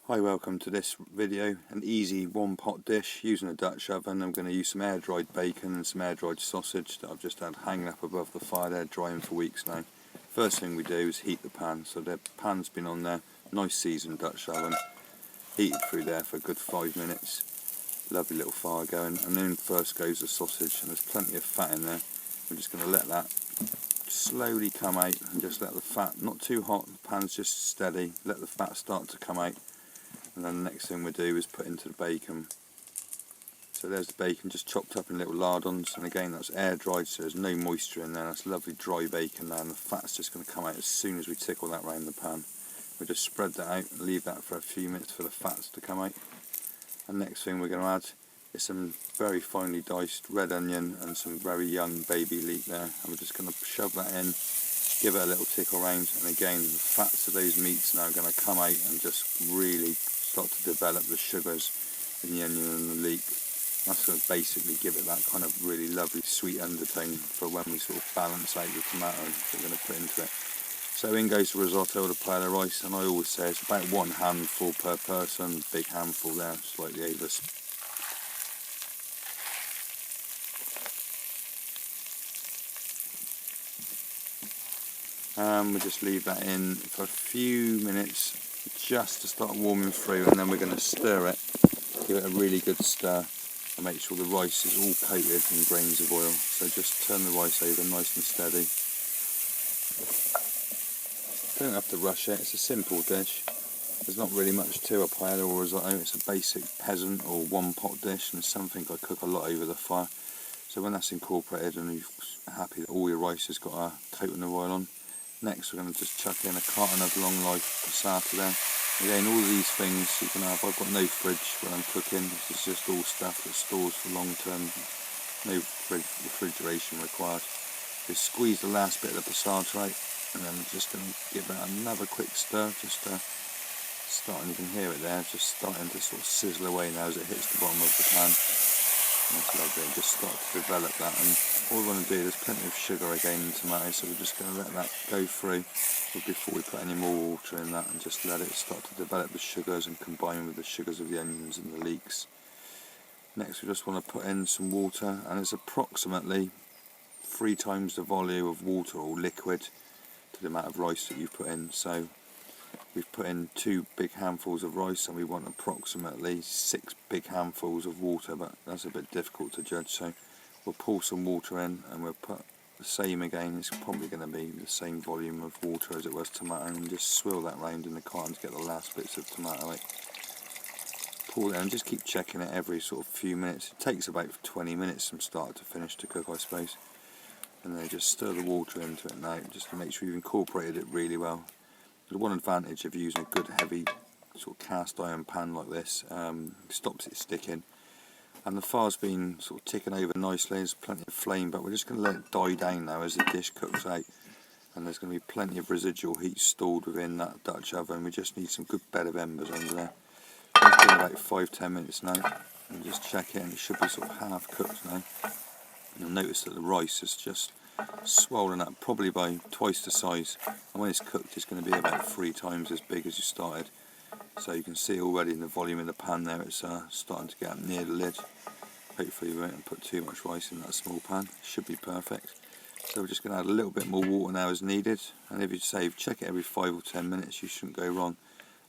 Hi, welcome to this video, an easy one pot dish using a Dutch oven. I'm going to use some air dried bacon and some air dried sausage that I've just had hanging up above the fire there, drying for weeks now. First thing we do is heat the pan. So the pan's been on there, nice seasoned Dutch oven, heated through there for a good 5 minutes. Lovely little fire going, and then first goes the sausage, and there's plenty of fat in there. We're just going to let that slowly come out and just let the fat, not too hot, the pan's just steady, let the fat start to come out. And then the next thing we do is put into the bacon. So there's the bacon just chopped up in little lardons, and again that's air dried, so there's no moisture in there. That's lovely dry bacon there, and the fat's just going to come out as soon as we tickle that round the pan. We just spread that out and leave that for a few minutes for the fats to come out. And next thing we're going to add is some very finely diced red onion and some very young baby leek there, and we're just going to shove that in, give it a little tickle round, and again the fats of those meats now are going to come out and just really start to develop the sugars in the onion and the leek. That's going to basically give it that kind of really lovely sweet undertone for when we sort of balance out the tomato that we're going to put into it. So in goes the risotto or the paella rice, and I always say it's about one handful per person, big handful there, slightly over. And we just leave that in for a few minutes just to start warming through, and then we're going to stir it, give it a really good stir and make sure the rice is all coated in grains of oil. So just turn the rice over nice and steady. Don't have to rush it, it's a simple dish. There's not really much to a paella or risotto. It's a basic peasant or one pot dish, and it's something I cook a lot over the fire. So when that's incorporated and you're happy that all your rice has got a coating of oil on, next we're going to just chuck in a carton of long life passata there. Again, all of these things you can have. I've got no fridge when I'm cooking. This is just all stuff that stores for long term, no refrigeration required. Just squeeze the last bit of the passata out, and then we're just going to give that another quick stir, just to start, and you can hear it there, just starting to sort of sizzle away now as it hits the bottom of the pan. That's lovely, just start to develop that, and all we want to do, there's plenty of sugar again in tomatoes, so we're just going to let that go through before we put any more water in that, and just let it start to develop the sugars and combine with the sugars of the onions and the leeks. Next we just want to put in some water, and it's approximately 3 times the volume of water or liquid to the amount of rice that you've put in. So we've put in 2 big handfuls of rice, and we want approximately 6 big handfuls of water, but that's a bit difficult to judge, so we'll pour some water in, and we'll put the same again. It's probably going to be the same volume of water as it was tomato, and just swirl that round in the carton to get the last bits of tomato out. Pour it in and just keep checking it every sort of few minutes. It takes about 20 minutes from start to finish to cook, I suppose. And then just stir the water into it now, just to make sure you've incorporated it really well. The one advantage of using a good heavy sort of cast iron pan like this, stops it sticking. And the fire's been sort of ticking over nicely, there's plenty of flame, but we're just going to let it die down now as the dish cooks out. And there's going to be plenty of residual heat stored within that Dutch oven. We just need some good bed of embers under there. It's been about 5-10 minutes now, and just check it, and it should be sort of half cooked now. You'll notice that the rice is just swollen up, probably by twice the size, and when it's cooked it's going to be about 3 times as big as you started. So you can see already in the volume in the pan there, it's starting to get up near the lid. Hopefully we won't put too much rice in that small pan, it should be perfect. So we're just going to add a little bit more water now as needed, and if you save, check it every 5 or 10 minutes, you shouldn't go wrong.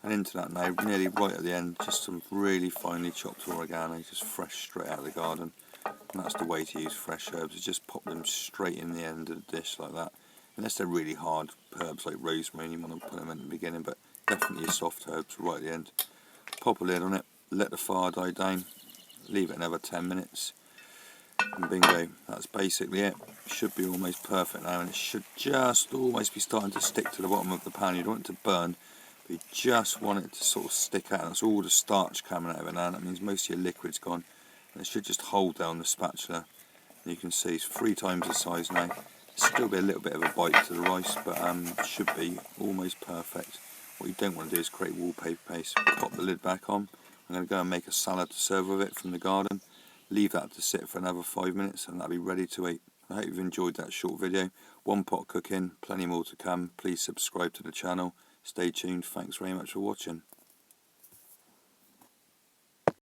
And into that now, nearly right at the end, just some really finely chopped oregano, just fresh straight out of the garden. And that's the way to use fresh herbs, is just pop them straight in the end of the dish like that. Unless they're really hard herbs like rosemary, you want to put them in the beginning, but definitely soft herbs right at the end. Pop a lid on it, let the fire die down, leave it another 10 minutes, and bingo, that's basically it. Should be almost perfect now, and it should just almost be starting to stick to the bottom of the pan. You don't want it to burn, but you just want it to sort of stick out. That's all the starch coming out of it now, that means most of your liquid's gone. And it should just hold down the spatula. And you can see it's 3 times the size now. Still be a little bit of a bite to the rice, but should be almost perfect. What you don't want to do is create wallpaper paste. Pop the lid back on. I'm going to go and make a salad to serve with it from the garden. Leave that to sit for another 5 minutes, and that'll be ready to eat. I hope you've enjoyed that short video. One pot cooking, plenty more to come. Please subscribe to the channel. Stay tuned. Thanks very much for watching.